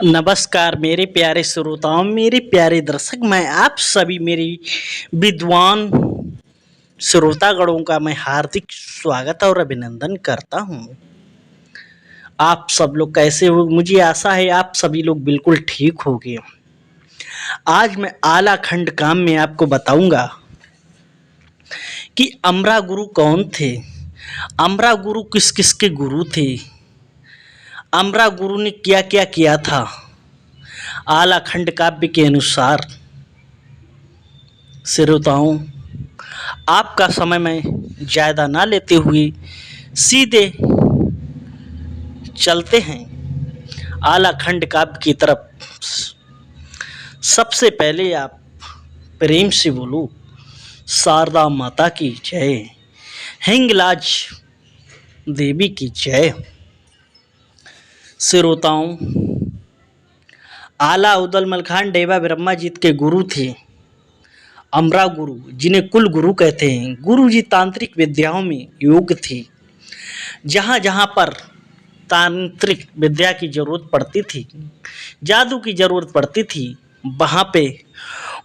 नमस्कार मेरे प्यारे श्रोताओं, मेरे प्यारे दर्शक। मैं आप सभी मेरी विद्वान श्रोतागणों का मैं हार्दिक स्वागत और अभिनंदन करता हूं। आप सब लोग कैसे हो? मुझे आशा है आप सभी लोग बिल्कुल ठीक होंगे। आज मैं आला खंड काम में आपको बताऊंगा कि अमरा गुरु कौन थे, अमरा गुरु किस किस के गुरु थे, अमरा गुरु ने क्या क्या किया था। आला खंड काव्य के अनुसार श्रोताओं, आपका समय मैं ज़्यादा ना लेते हुए सीधे चलते हैं आला खंड काव्य की तरफ। सबसे पहले आप प्रेम से बोलो शारदा माता की जय, हिंगलाज देवी की जय। श्रोताओं, आला उदल मलखान डेवा ब्रह्माजीत के गुरु थे अमरा गुरु, जिन्हें कुल गुरु कहते हैं। गुरु जी तांत्रिक विद्याओं में योग थे। जहाँ जहाँ पर तांत्रिक विद्या की जरूरत पड़ती थी, जादू की जरूरत पड़ती थी, वहाँ पे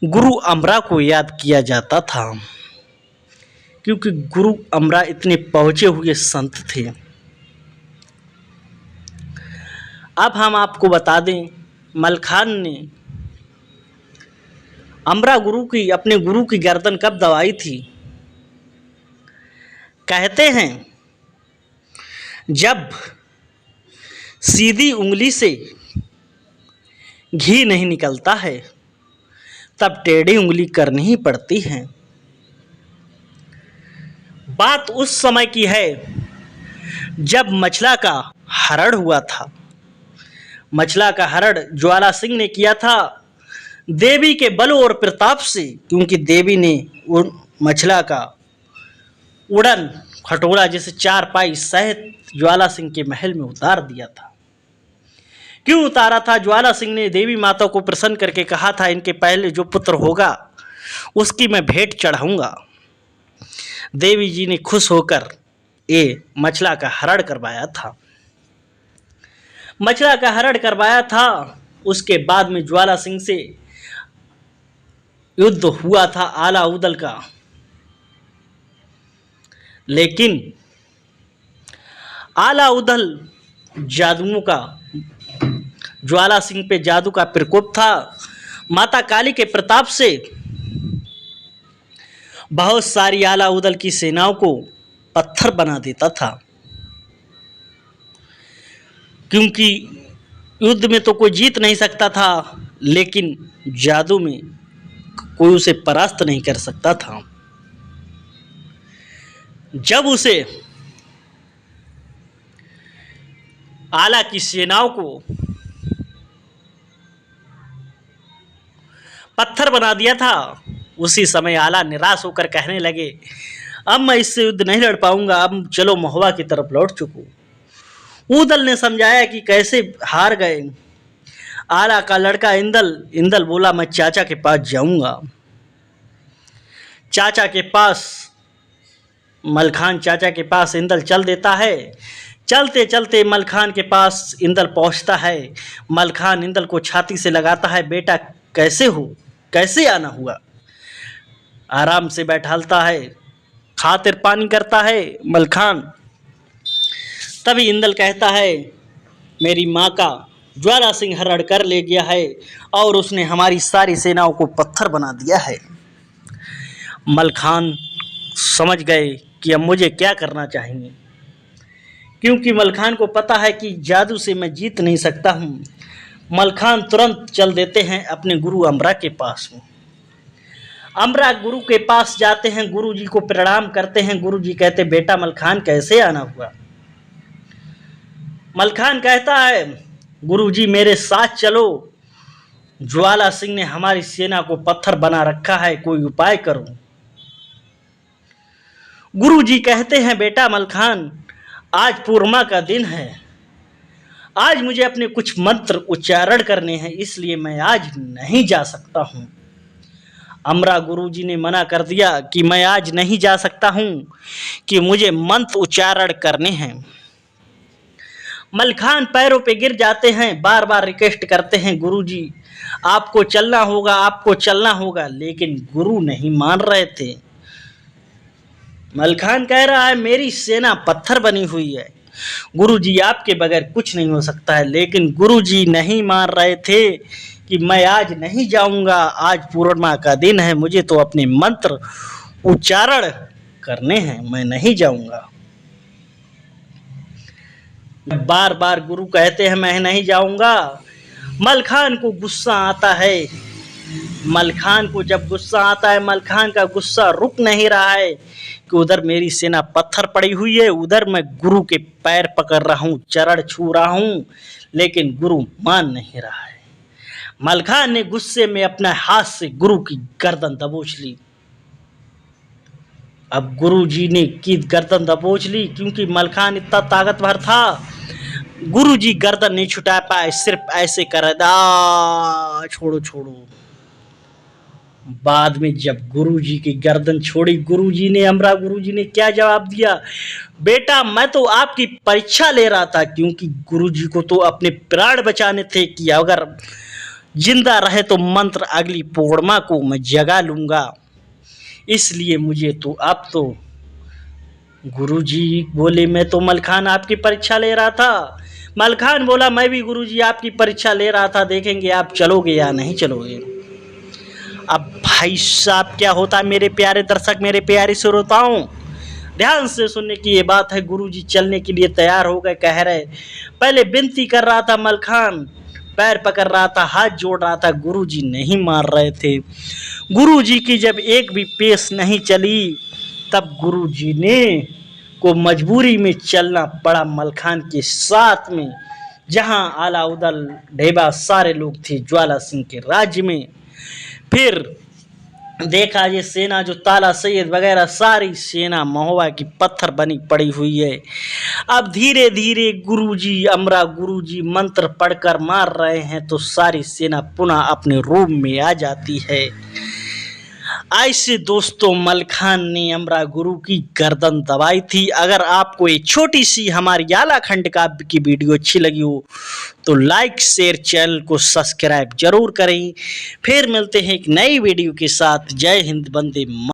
गुरु अमरा को याद किया जाता था, क्योंकि गुरु अमरा इतने पहुँचे हुए संत थे। अब हम आपको बता दें, मलखान ने अमरा गुरु की, अपने गुरु की गर्दन कब दबाई थी। कहते हैं जब सीधी उंगली से घी नहीं निकलता है तब टेढ़ी उंगली करनी ही पड़ती है। बात उस समय की है जब मछला का हरण हुआ था। मछला का हरण ज्वाला सिंह ने किया था देवी के बल और प्रताप से, क्योंकि देवी ने उन मछला का उड़न खटोला जैसे चारपाई सहित ज्वाला सिंह के महल में उतार दिया था। क्यों उतारा था? ज्वाला सिंह ने देवी माता को प्रसन्न करके कहा था, इनके पहले जो पुत्र होगा उसकी मैं भेंट चढ़ाऊंगा। देवी जी ने खुश होकर ये मछला का हरण करवाया था। मछला का हरण करवाया था। उसके बाद में ज्वाला सिंह से युद्ध हुआ था आला उदल का, लेकिन आला उदल जादुओं का, ज्वाला सिंह पे जादू का प्रकोप था। माता काली के प्रताप से बहुत सारी आला उदल की सेनाओं को पत्थर बना देता था, क्योंकि युद्ध में तो कोई जीत नहीं सकता था, लेकिन जादू में कोई उसे परास्त नहीं कर सकता था। जब उसे आला की सेनाओं को पत्थर बना दिया था, उसी समय आला निराश होकर कहने लगे, अब मैं इससे युद्ध नहीं लड़ पाऊंगा, अब चलो महुआ की तरफ लौट चुकूं। उदल ने समझाया कि कैसे हार गए। आला का लड़का इंदल बोला, मैं चाचा के पास जाऊंगा। चाचा के पास मलखान, चाचा के पास इंदल चल देता है। चलते चलते मलखान के पास इंदल पहुंचता है। मलखान इंदल को छाती से लगाता है, बेटा कैसे हो, कैसे आना हुआ। आराम से बैठालता है, खातिर पानी करता है मलखान। तभी इंदल कहता है, मेरी माँ का ज्वाला सिंह हरण कर ले गया है और उसने हमारी सारी सेनाओं को पत्थर बना दिया है। मलखान समझ गए कि अब मुझे क्या करना चाहिए, क्योंकि मलखान को पता है कि जादू से मैं जीत नहीं सकता हूँ। मलखान तुरंत चल देते हैं अपने गुरु अमरा के पास में। अमरा गुरु के पास जाते हैं, गुरु जी को प्रणाम करते हैं। गुरु जी कहते, बेटा मलखान कैसे आना हुआ। मलखान कहता है, गुरुजी मेरे साथ चलो, ज्वाला सिंह ने हमारी सेना को पत्थर बना रखा है, कोई उपाय करो। गुरुजी कहते हैं, बेटा मलखान आज पूर्णिमा का दिन है, आज मुझे अपने कुछ मंत्र उच्चारण करने हैं, इसलिए मैं आज नहीं जा सकता हूँ। अमरा गुरुजी ने मना कर दिया कि मैं आज नहीं जा सकता हूँ, कि मुझे मंत्र उच्चारण करने हैं। मलखान पैरों पे गिर जाते हैं, बार बार रिक्वेस्ट करते हैं, गुरुजी आपको चलना होगा, आपको चलना होगा, लेकिन गुरु नहीं मान रहे थे। मलखान कह रहा है मेरी सेना पत्थर बनी हुई है, गुरुजी आपके बगैर कुछ नहीं हो सकता है, लेकिन गुरुजी नहीं मान रहे थे कि मैं आज नहीं जाऊंगा, आज पूर्णिमा का दिन है, मुझे तो अपने मंत्र उच्चारण करने हैं, मैं नहीं जाऊंगा। बार बार गुरु कहते हैं मैं नहीं जाऊंगा, मलखान को गुस्सा आता है। मलखान को जब गुस्सा आता है, मलखान का गुस्सा रुक नहीं रहा है कि उधर मेरी सेना पत्थर पड़ी हुई है, उधर मैं गुरु के पैर पकड़ रहा हूँ, चरण छू रहा हूँ, लेकिन गुरु मान नहीं रहा है। मलखान ने गुस्से में अपने हाथ से गुरु की गर्दन दबोच ली। अब गुरुजी ने की गर्दन दबोच ली, क्योंकि मलखान इतना ताकतवर था, गुरुजी गर्दन नहीं छुटा पाए, सिर्फ ऐसे कर छोड़ो छोड़ो। बाद में जब गुरुजी की गर्दन छोड़ी, गुरुजी ने क्या जवाब दिया, बेटा मैं तो आपकी परीक्षा ले रहा था, क्योंकि गुरुजी को तो अपने प्राण बचाने थे कि अगर जिंदा रहे तो मंत्र अगली पूर्णिमा को मैं जगा लूंगा, इसलिए मुझे तो अब तो गुरुजी बोले मैं तो मलखान आपकी परीक्षा ले रहा था। मलखान बोला मैं भी गुरुजी आपकी परीक्षा ले रहा था, देखेंगे आप चलोगे या नहीं चलोगे। अब भाई साहब क्या होता है मेरे प्यारे दर्शक, मेरे प्यारे श्रोताओं, ध्यान से सुनने की ये बात है। गुरुजी चलने के लिए तैयार हो गए, कह रहे, पहले विनती कर रहा था मलखान, पैर पकड़ रहा था, हाथ जोड़ रहा था, गुरुजी नहीं मार रहे थे। गुरुजी की जब एक भी पेश नहीं चली, तब गुरुजी ने को मजबूरी में चलना पड़ा मलखान के साथ में, जहां अलाउद्दीन ढेबा सारे लोग थे ज्वाला सिंह के राज्य में। फिर देखा ये सेना जो ताला सैयद वगैरह सारी सेना महोबा की पत्थर बनी पड़ी हुई है। अब धीरे धीरे गुरुजी मंत्र पढ़कर मार रहे हैं, तो सारी सेना पुनः अपने रूम में आ जाती है। ऐसे दोस्तों मलखान ने अमरा गुरु की गर्दन दबाई थी। अगर आपको ये छोटी सी हमारी आलाखंड काव्य की वीडियो अच्छी लगी हो तो लाइक शेयर चैनल को सब्सक्राइब जरूर करें। फिर मिलते हैं एक नई वीडियो के साथ। जय हिंद, वंदे मातरम।